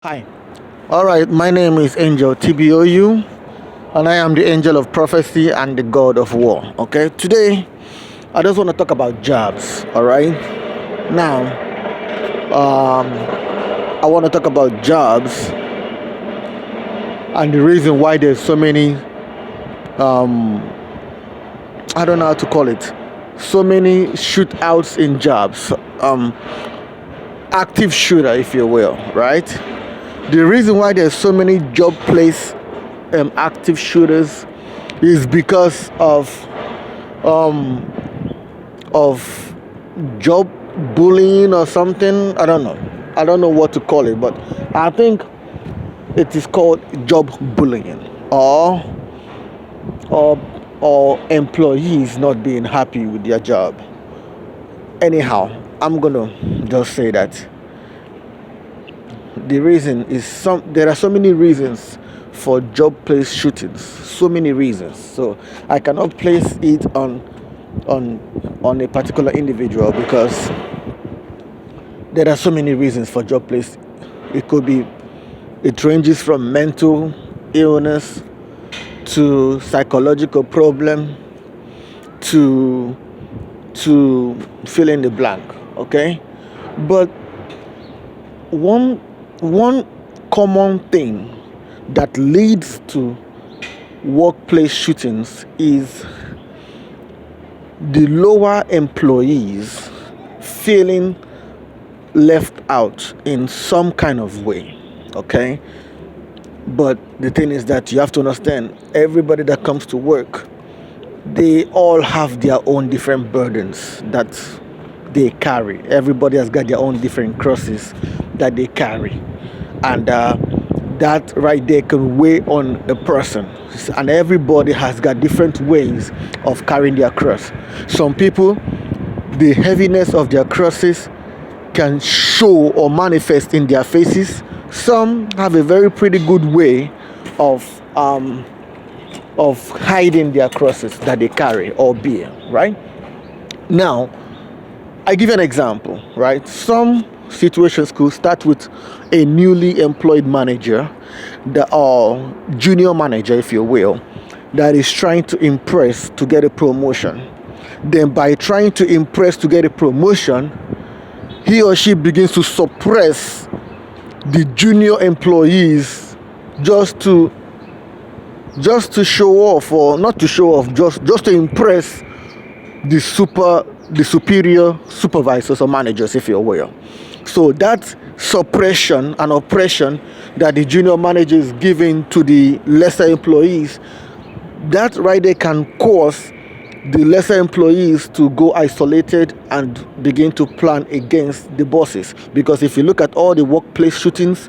Hi. All right, my name is Angel TBOU, and I am the angel of prophecy and the god of war. Okay, today I just want to talk about jobs. All right, now I want to talk about jobs and the reason why there's so many, I don't know how to call it, so many shootouts in jobs, active shooter, if you will, right? The reason why there's so many job place active shooters is because um of job bullying or something. I don't know what to call it, but I think it is called job bullying, or or employees not being happy with their job. Anyhow, I'm gonna just say that the reason is there are so many reasons for job place shootings, so many reasons, so I cannot place it on on a particular individual because there are so many reasons for job place. It could be, it ranges from mental illness to psychological problem to fill in the blank. Okay, but one one common thing that leads to workplace shootings is the lower employees feeling left out in some kind of way. Okay, but the thing is that you have to understand, everybody that comes to work, they all have their own different burdens that they carry. Everybody has got their own different crosses that they carry, and that right there can weigh on a person. And everybody has got different ways of carrying their cross. Some people, the heaviness of their crosses can show or manifest in their faces. Some have a very pretty good way of hiding their crosses that they carry or bear, right? Now, I give you an example, right? Some situations could start with a newly employed manager, or junior manager, if you will, that is trying to impress to get a promotion. Then, by trying to impress to get a promotion, he or she begins to suppress the junior employees just to show off, or not to show off, just to impress the superior supervisors or managers, if you will. So that suppression and oppression that the junior manager is giving to the lesser employees, that right there can cause the lesser employees to go isolated and begin to plan against the bosses. Because if you look at all the workplace shootings,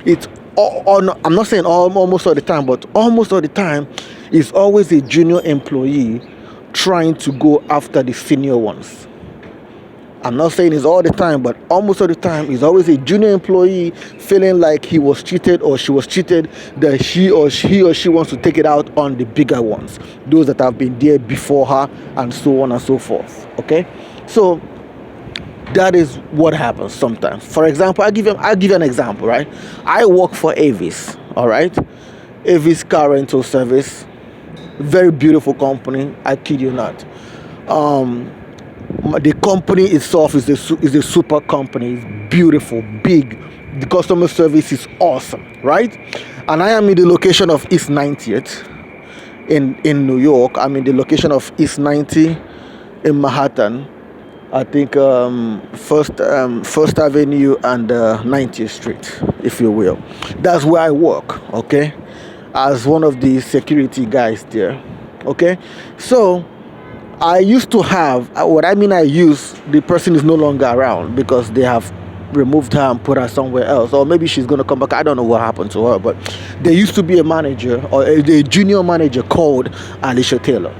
it's I'm not saying almost all the time, but almost all the time, it's always a junior employee trying to go after the senior ones. I'm not saying it's all the time, but almost all the time, it's always a junior employee feeling like he was cheated or she was cheated, that he or she wants to take it out on the bigger ones, those that have been there before her, and so on and so forth. Okay, so that is what happens sometimes. For example, I'll give you an example, right? I work for Avis, all right? Avis car rental service, very beautiful company. I kid you not. The company itself is a super company. It's beautiful, big. The customer service is awesome, right? And I am in the location of East 90th in New York. I'm in the location of East 90 in Manhattan. I think First Avenue and 90th Street, if you will. That's where I work, okay? As one of the security guys there, okay? So I used to have, the person is no longer around because they have removed her and put her somewhere else, or maybe she's going to come back. I don't know what happened to her, but there used to be a manager, or a junior manager called Alicia Taylor.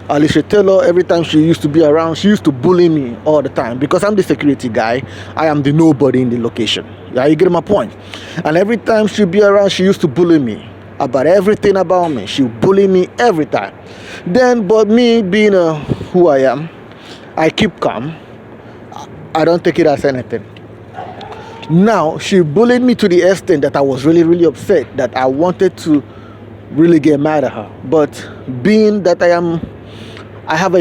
Alicia Taylor, every time she used to be around, she used to bully me all the time because I'm the security guy. I am the nobody in the location. Yeah, you get my point? And every time she'd be around, she used to bully me about everything about me. She would bully me every time. Then, but me being who I am, I keep calm. I don't take it as anything. Now she bullied me to the extent that I was really, really upset, that I wanted to really get mad at her. But being that I have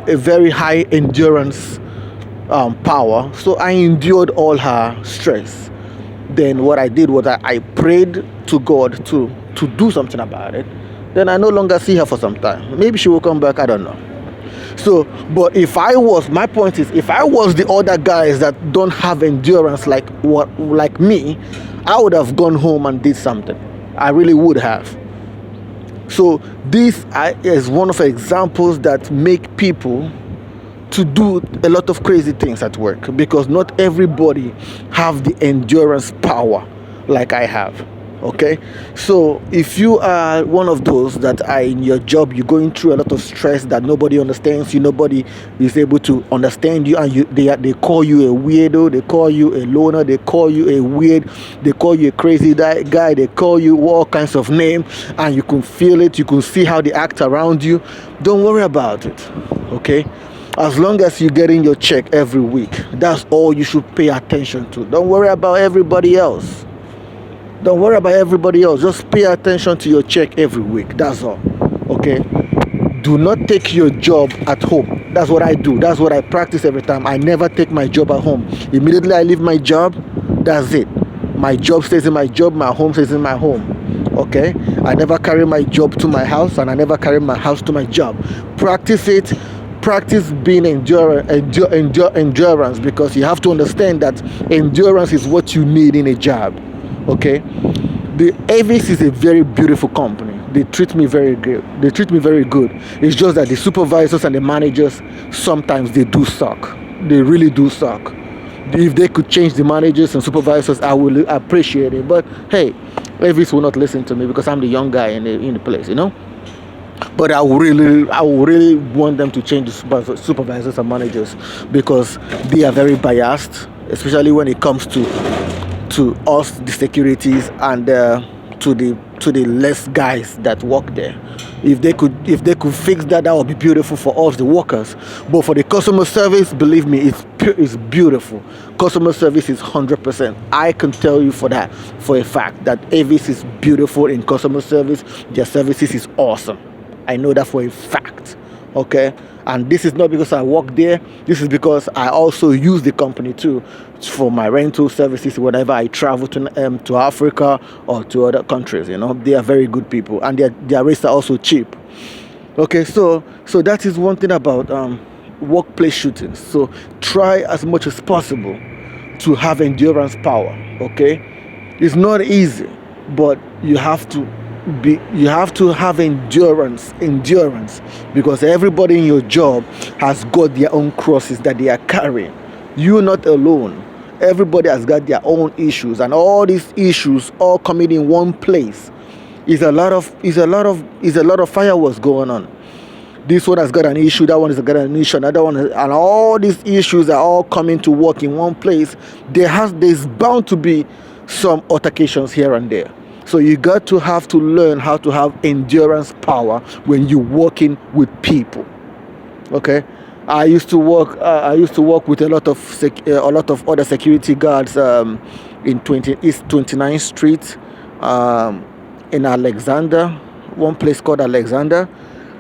a very high endurance power, so I endured all her stress. Then what I did was I prayed to God to do something about it. Then I no longer see her for some time. Maybe she will come back, I don't know. So, but my point is, if I was the other guys that don't have endurance like me, I would have gone home and did something. I really would have. So this is one of the examples that make people to do a lot of crazy things at work, because not everybody have the endurance power like I have. Okay, so if you are one of those that are in your job, you're going through a lot of stress that nobody understands you, nobody is able to understand you, and they call you a weirdo, they call you a loner, they call you they call you a crazy guy, they call you all kinds of names, and you can feel it, you can see how they act around you. Don't worry about it. Okay, as long as you're getting your check every week, that's all you should pay attention to. Don't worry about everybody else. Don't worry about everybody else. Just pay attention to your check every week. That's all. Okay? Do not take your job at home. That's what I do. That's what I practice every time. I never take my job at home. Immediately I leave my job, that's it. My job stays in my job, my home stays in my home. Okay? I never carry my job to my house, and I never carry my house to my job. Practice it. Practice being endurance, because you have to understand that endurance is what you need in a job. Okay, the Avis is a very beautiful company. They treat me very good. It's just that the supervisors and the managers, sometimes they do suck. They really do suck. If they could change the managers and supervisors, I will appreciate it. But hey, Avis will not listen to me because I'm the young guy in the place, But I would really want them to change the supervisors and managers, because they are very biased, especially when it comes to us, the securities, and to the less guys that work there. If they could fix that, that would be beautiful for us, the workers. But for the customer service, believe me, it's beautiful. Customer service is 100%. I can tell you for a fact that Avis is beautiful in customer service. Their services is awesome. I know that for a fact. Okay, and this is not because I work there. This is because I also use the company too for my rental services whenever I travel to Africa or to other countries. They are very good people, and their rates are also cheap. Okay, so that is one thing about workplace shootings. So try as much as possible to have endurance power. Okay, it's not easy, but you have to have endurance, because everybody in your job has got their own crosses that they are carrying. You're not alone. Everybody has got their own issues, and all these issues all coming in one place. Is a lot of fireworks going on. This one has got an issue, that one has got an issue, another one, and all these issues are all coming to work in one place. There's bound to be some altercations here and there. So you got to have to learn how to have endurance power when you're working with people. Okay, I used to work with a lot of other security guards in East 29th Street, in Alexander, one place called Alexander,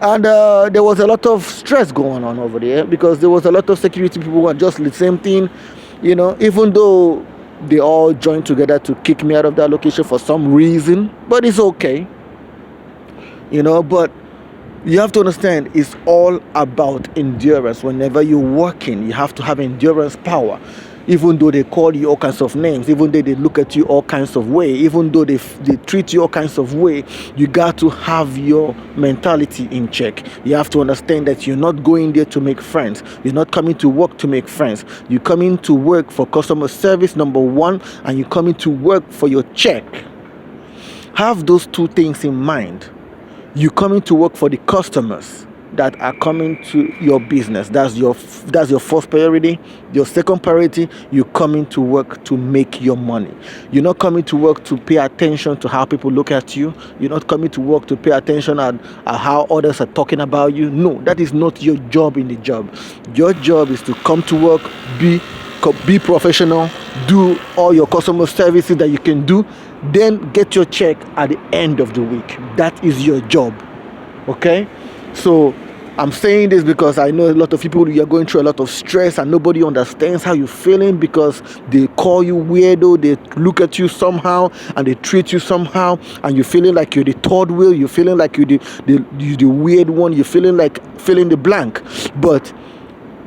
and there was a lot of stress going on over there, because there was a lot of security people who were just the same thing, even though they all joined together to kick me out of that location for some reason, but it's okay. But you have to understand, it's all about endurance. Whenever you're working, you have to have endurance power. Even though they call you all kinds of names, even though they look at you all kinds of way, even though they treat you all kinds of way, you got to have your mentality in check. You have to understand that you're not going there to make friends. You're not coming to work to make friends. You're coming to work for customer service, number one, and you're coming to work for your check. Have those two things in mind. You're coming to work for the customers that are coming to your business. That's your first priority. Your second priority, you're coming to work to make your money. You're not coming to work to pay attention to how people look at you. You're not coming to work to pay attention at how others are talking about you. No, that is not your job in the job. Your job is to come to work, be be professional, do all your customer services that you can do, then get your check at the end of the week. That is your job. Okay? So I'm saying this because I know a lot of people, you're going through a lot of stress and nobody understands how you're feeling because they call you weirdo, they look at you somehow and they treat you somehow, and you're feeling like you're the third wheel, you're feeling like you're the weird one, you're feeling like filling the blank. But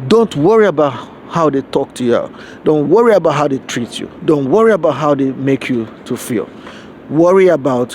don't worry about how they talk to you. Don't worry about how they treat you. Don't worry about how they make you to feel. Worry about